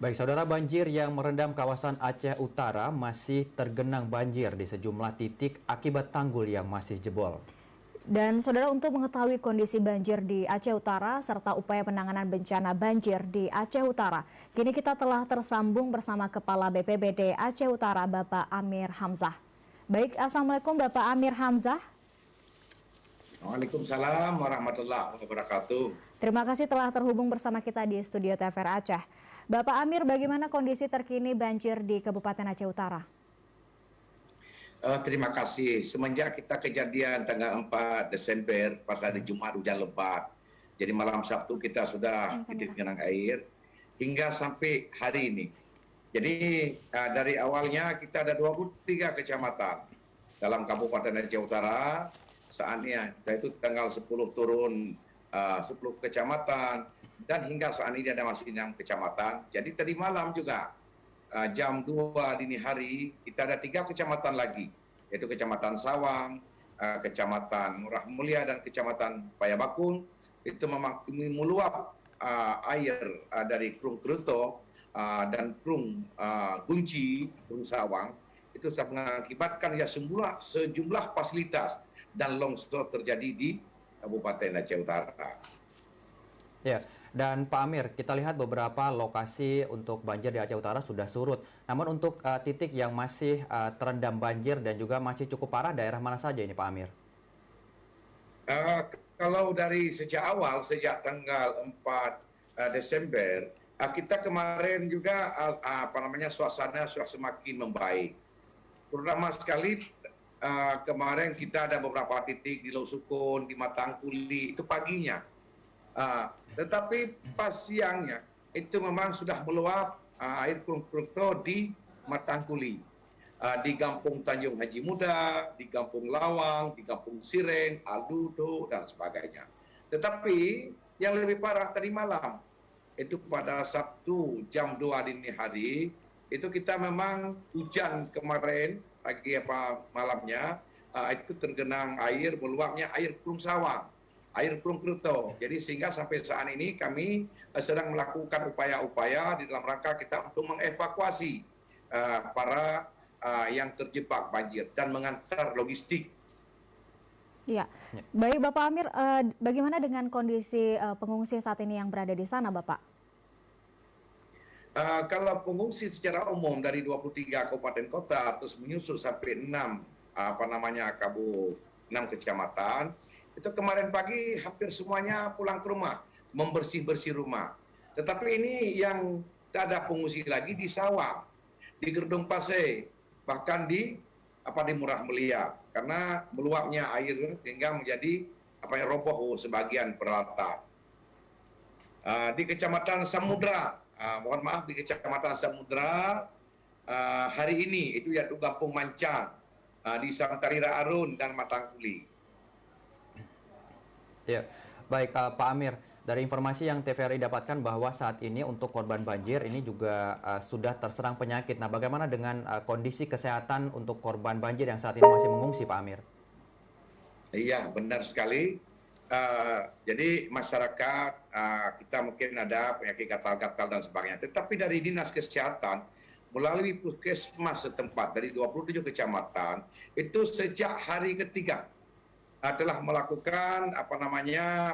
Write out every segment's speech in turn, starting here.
Baik, saudara, banjir yang merendam kawasan Aceh Utara masih tergenang banjir di sejumlah titik akibat tanggul yang masih jebol. Dan saudara, untuk mengetahui kondisi banjir di Aceh Utara serta upaya penanganan bencana banjir di Aceh Utara, kini kita telah tersambung bersama Kepala BPBD Aceh Utara, Bapak Amir Hamzah. Baik, Assalamualaikum Bapak Amir Hamzah. Waalaikumsalam warahmatullahi wabarakatuh. Terima kasih telah terhubung bersama kita di studio TVR Aceh. Bapak Amir, bagaimana kondisi terkini banjir di Kabupaten Aceh Utara? Terima kasih. Semenjak kita kejadian tanggal 4 Desember pas hari Jumat hujan lebat. Jadi malam Sabtu kita sudah genang air hingga sampai hari ini. Jadi dari awalnya kita ada 23 kecamatan dalam Kabupaten Aceh Utara. Saatnya yaitu tanggal 10 turun 10 kecamatan dan hingga saat ini ada masih 6 kecamatan. Jadi tadi malam juga jam 2 dini hari kita ada 3 kecamatan lagi, yaitu Kecamatan Sawang, Kecamatan Murah Mulia dan Kecamatan Payabakung. Itu memang meluap air dari Krung Keruto dan Krung Gunci, Krung Sawang. Itu sudah mengakibatkan ya sejumlah fasilitas dan longsor terjadi di Kabupaten Aceh Utara. Ya, dan Pak Amir, kita lihat beberapa lokasi untuk banjir di Aceh Utara sudah surut. Namun untuk titik yang masih terendam banjir dan juga masih cukup parah, daerah mana saja ini Pak Amir? Kalau dari sejak awal, sejak tanggal 4 Desember, kita kemarin juga suasana sudah semakin membaik. Terutama sekali kemarin kita ada beberapa titik di Lok Sukun, di Matangkuli, itu paginya. Tetapi pas siangnya itu memang sudah meluap air Krung-Krungto di Matangkuli, di Kampung Tanjung Haji Muda, di Kampung Lawang, di Kampung Sireng, Aludo, dan sebagainya. Tetapi yang lebih parah tadi malam, itu pada Sabtu jam 2 dini hari, itu kita memang hujan kemarin, pagi malamnya, itu tergenang air, meluapnya air Krung Sawang, air Krung Keruto. Jadi sehingga sampai saat ini kami sedang melakukan upaya-upaya di dalam rangka kita untuk mengevakuasi para yang terjebak banjir dan mengantar logistik. Ya, baik Bapak Amir, bagaimana dengan kondisi pengungsi saat ini yang berada di sana, Bapak? Kalau pengungsi secara umum dari 23 kabupaten kota terus menyusul sampai 6 kecamatan, itu kemarin pagi hampir semuanya pulang ke rumah, membersih-bersih rumah. Tetapi ini yang tak ada pengungsi lagi di Sawang, di Gerdung Pasai, bahkan di Murah Mulia, karena meluapnya air hingga menjadi roboh sebagian peralatan. Di Kecamatan Samudra, di Kecamatan Samudra hari ini itu yaitu Kampung Mancang, di Sangkarira Arun dan Matangkuli. Ya, baik Pak Amir, dari informasi yang TVRI dapatkan bahwa saat ini untuk korban banjir ini juga sudah terserang penyakit. Nah, bagaimana dengan kondisi kesehatan untuk korban banjir yang saat ini masih mengungsi, Pak Amir? Iya, benar sekali. Jadi masyarakat kita mungkin ada penyakit gatal-gatal dan sebagainya. Tetapi dari Dinas Kesehatan melalui puskesmas setempat dari 27 kecamatan itu sejak hari ketiga telah melakukan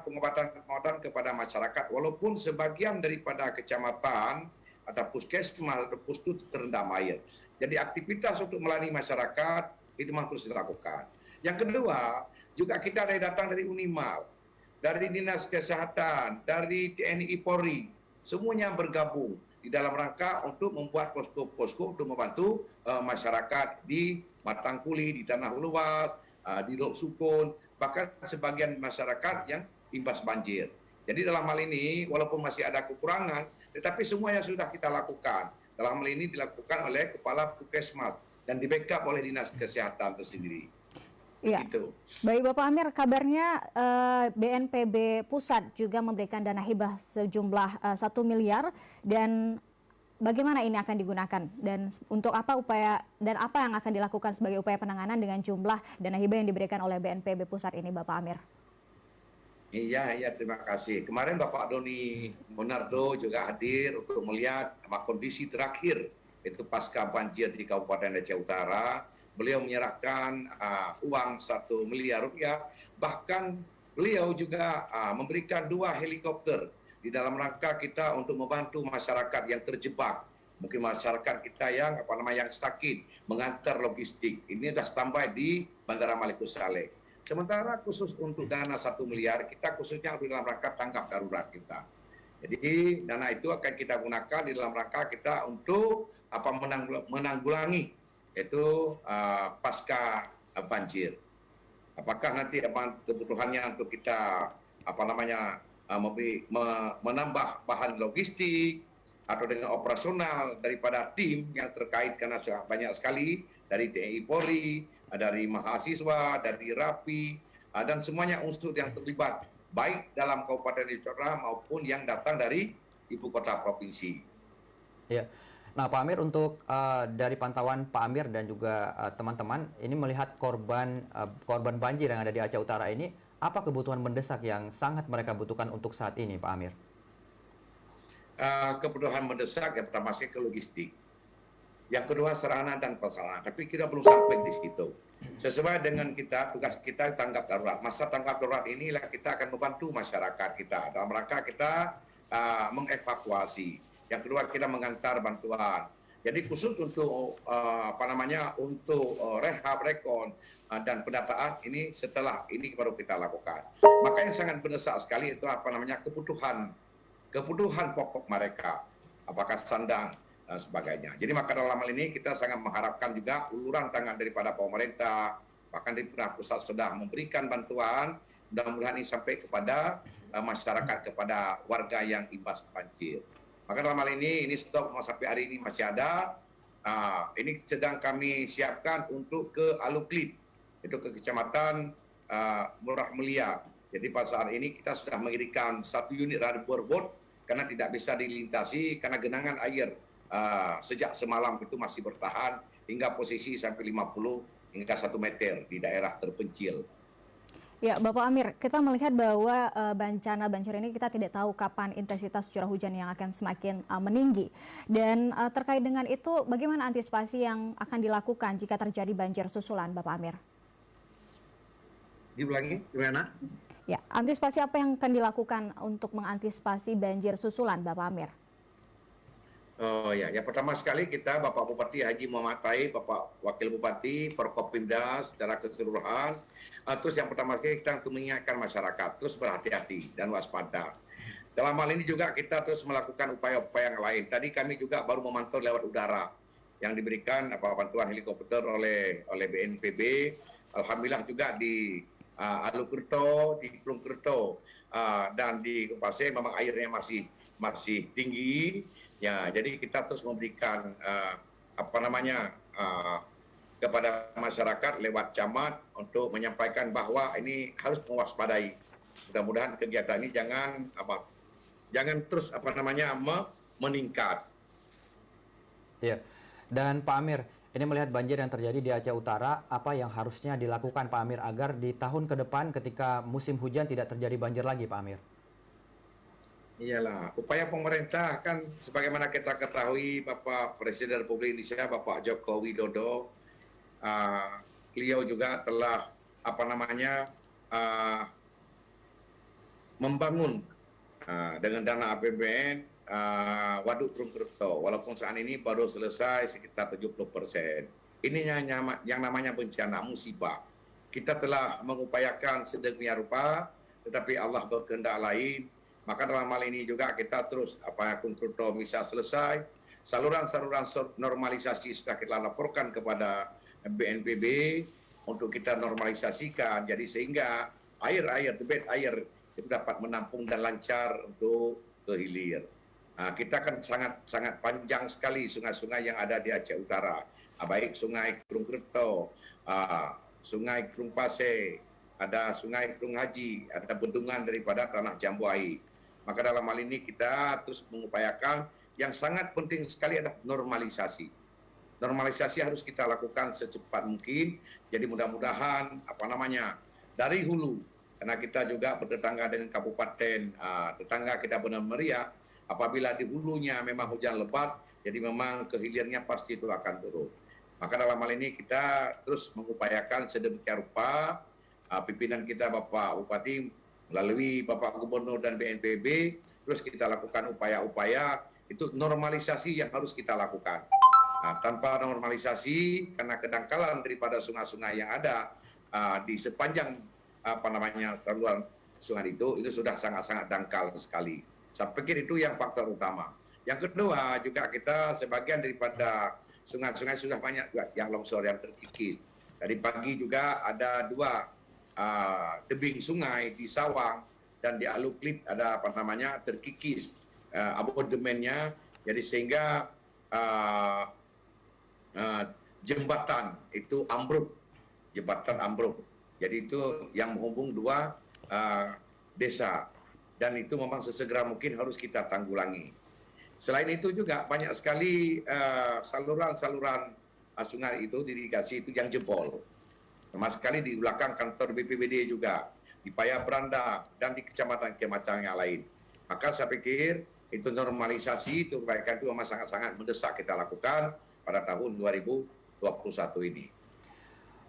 pengobatan kepada masyarakat, walaupun sebagian daripada kecamatan atau puskesmas atau pustu terendam air. Jadi aktivitas untuk melayani masyarakat itu memang terus dilakukan. Yang kedua, juga kita ada datang dari Unimal, dari Dinas Kesehatan, dari TNI Polri, semuanya bergabung di dalam rangka untuk membuat posko-posko untuk membantu masyarakat di Matangkuli, di Tanah Luas, di Lok Sukun, bahkan sebagian masyarakat yang imbas banjir. Jadi dalam hal ini, walaupun masih ada kekurangan, tetapi semuanya sudah kita lakukan. Dalam hal ini dilakukan oleh Kepala Puskesmas dan di-backup oleh Dinas Kesehatan tersendiri. Iya. Gitu. Baik Bapak Amir, kabarnya BNPB Pusat juga memberikan dana hibah sejumlah 1 miliar, dan bagaimana ini akan digunakan dan untuk apa apa yang akan dilakukan sebagai upaya penanganan dengan jumlah dana hibah yang diberikan oleh BNPB Pusat ini, Bapak Amir? Iya, iya, terima kasih. Kemarin Bapak Doni Monardo juga hadir untuk melihat kondisi terakhir itu pasca banjir di Kabupaten Aceh Utara. Beliau menyerahkan uang 1 miliar rupiah, bahkan beliau juga memberikan 2 helikopter di dalam rangka kita untuk membantu masyarakat yang terjebak. Mungkin masyarakat kita yang yang sakit, mengantar logistik. Ini sudah standby di Bandara Malikut Saleh. Sementara khusus untuk dana 1 miliar, kita khususnya dalam rangka tanggap darurat kita. Jadi dana itu akan kita gunakan di dalam rangka kita untuk menanggulangi itu pasca banjir. Apakah nanti kebutuhannya untuk kita menambah bahan logistik atau dengan operasional daripada tim yang terkait, karena banyak sekali dari TNI Polri, dari mahasiswa, dari RAPI, dan semuanya unsur yang terlibat, baik dalam Kabupaten Aceh Utara maupun yang datang dari ibu kota provinsi. Ya. Nah, Pak Amir, untuk dari pantauan Pak Amir dan juga teman-teman, ini melihat korban banjir yang ada di Aceh Utara ini, apa kebutuhan mendesak yang sangat mereka butuhkan untuk saat ini, Pak Amir? Kebutuhan mendesak yang pertama ke logistik. Yang kedua sarana dan prasarana, tapi kita belum sampai di situ. Sesuai dengan tugas kita tanggap darurat. Masa tanggap darurat inilah kita akan membantu masyarakat kita dalam rangka kita mengevakuasi. Yang kedua kita mengantar bantuan. Jadi khusus untuk untuk rehab, rekon dan pendataan ini setelah ini baru kita lakukan. Maka yang sangat mendesak sekali itu kebutuhan pokok mereka, apakah sandang dan sebagainya. Jadi maka dalam hal ini kita sangat mengharapkan juga uluran tangan daripada pemerintah, bahkan di pusat sudah memberikan bantuan, mudah-mudahan ini sampai kepada masyarakat, kepada warga yang imbas banjir. Maka dalam hal ini stok sampai hari ini masih ada. Ini sedang kami siapkan untuk ke Aluklit, itu ke Kecamatan Murah Mulia. Jadi pada saat ini kita sudah mengirimkan 1 unit borbot karena tidak bisa dilintasi karena genangan air sejak semalam itu masih bertahan hingga posisi sampai 50 hingga 1 meter di daerah terpencil. Ya, Bapak Amir, kita melihat bahwa bencana banjir ini kita tidak tahu kapan intensitas curah hujan yang akan semakin meninggi. Dan terkait dengan itu, bagaimana antisipasi yang akan dilakukan jika terjadi banjir susulan, Bapak Amir? Diulangi, gimana? Ya, antisipasi apa yang akan dilakukan untuk mengantisipasi banjir susulan, Bapak Amir? Oh ya, yang pertama sekali kita Bapak Bupati Haji Muhammad Taib, Bapak Wakil Bupati, Forkopimda secara keseluruhan, terus yang pertama sekali kita untuk mengingatkan masyarakat terus berhati-hati dan waspada. Dalam hal ini juga kita terus melakukan upaya-upaya yang lain. Tadi kami juga baru memantau lewat udara yang diberikan bantuan helikopter oleh BNPB. Alhamdulillah juga di Alukerto, di Plungkerto, dan di Kumpase memang airnya masih tinggi. Ya, jadi kita terus memberikan kepada masyarakat lewat camat untuk menyampaikan bahwa ini harus mewaspadai. Mudah-mudahan kegiatan ini jangan terus meningkat. Ya. Dan Pak Amir, ini melihat banjir yang terjadi di Aceh Utara, apa yang harusnya dilakukan Pak Amir agar di tahun ke depan ketika musim hujan tidak terjadi banjir lagi, Pak Amir? Iyalah, upaya pemerintah kan sebagaimana kita ketahui Bapak Presiden Republik Indonesia, Bapak Joko Widodo, beliau juga telah membangun dengan dana APBN Waduk Plungkerto, walaupun saat ini baru selesai sekitar 70%. Ini yang namanya bencana, musibah. Kita telah mengupayakan sedemikian rupa, tetapi Allah berkehendak lain. Maka dalam hal ini juga kita terus Plungkerto bisa selesai. Saluran-saluran normalisasi sudah kita laporkan kepada BNPB untuk kita normalisasikan. Jadi sehingga debit air itu dapat menampung dan lancar untuk ke hilir. Kita kan sangat panjang sekali sungai-sungai yang ada di Aceh Utara. Baik sungai Plungkerto, sungai Krumpase, ada sungai Krung Haji, ada bendungan daripada Tanah Jambuai. Maka dalam hal ini kita terus mengupayakan yang sangat penting sekali adalah normalisasi. Normalisasi harus kita lakukan secepat mungkin. Jadi mudah-mudahan dari hulu karena kita juga bertetangga dengan kabupaten tetangga kita Benar Meriah. Apabila di hulunya memang hujan lebat, jadi memang ke hilirnya pasti itu akan turun. Maka dalam hal ini kita terus mengupayakan sedemikian rupa, pimpinan kita Bapak Bupati melalui Bapak Gubernur dan BNPB, terus kita lakukan upaya-upaya, itu normalisasi yang harus kita lakukan. Tanpa normalisasi, karena kedangkalan daripada sungai-sungai yang ada di sepanjang saluran sungai itu sudah sangat-sangat dangkal sekali. Saya pikir itu yang faktor utama. Yang kedua juga kita sebagian daripada sungai-sungai sudah banyak juga yang longsor, yang terkikis. Tadi pagi juga ada 2 tebing sungai di Sawang dan di Aluklit ada terkikis abodemennya. Jadi sehingga jembatan itu ambruk, Jadi itu yang menghubung 2 desa. Dan itu memang sesegera mungkin harus kita tanggulangi. Selain itu juga banyak sekali saluran-saluran sungai itu, irigasi itu yang jebol. Sama sekali di belakang kantor BPBD juga, di Paya Beranda, dan di kecamatan-kecamatan yang lain. Maka saya pikir itu normalisasi, itu perbaikan itu memang sangat-sangat mendesak kita lakukan pada tahun 2021 ini.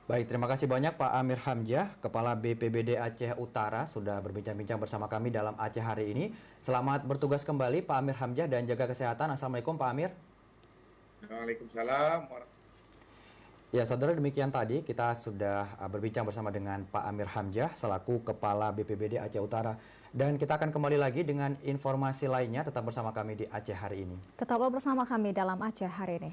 Baik, terima kasih banyak Pak Amir Hamjah, Kepala BPBD Aceh Utara, sudah berbincang-bincang bersama kami dalam Aceh hari ini. Selamat bertugas kembali Pak Amir Hamjah dan jaga kesehatan. Assalamualaikum Pak Amir. Waalaikumsalam. Ya, saudara, demikian tadi kita sudah berbincang bersama dengan Pak Amir Hamjah selaku Kepala BPBD Aceh Utara. Dan kita akan kembali lagi dengan informasi lainnya, tetap bersama kami di Aceh hari ini. Tetaplah bersama kami dalam Aceh hari ini.